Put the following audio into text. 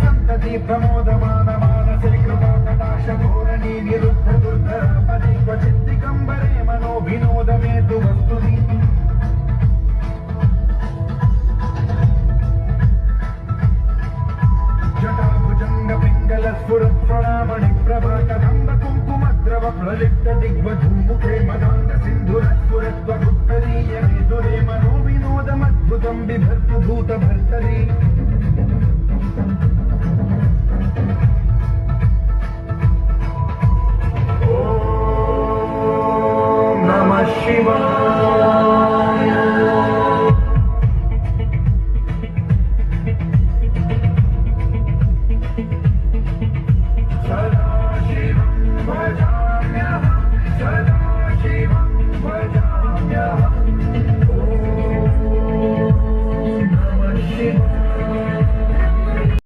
సంతతి ప్రమోదమాన మానసే కృపాకటాక్ష ధోరణి నిరుద్ధ దుర్ధర పది క్వచిత్తి కంబరే మనో వినోదమేతు వస్తుని జటాభుజంగ పింగళ స్ఫురత్ప్రణామణి ప్రభా కదంబ కుంకుమద్రవ ప్రలిప్త దిగ్వధూముఖే మదాంగ సింధుర స్ఫురత్వ ఉత్తరీయ విదురే మనో వినోదమద్భుతం బిభర్తు భూత భర్తరీ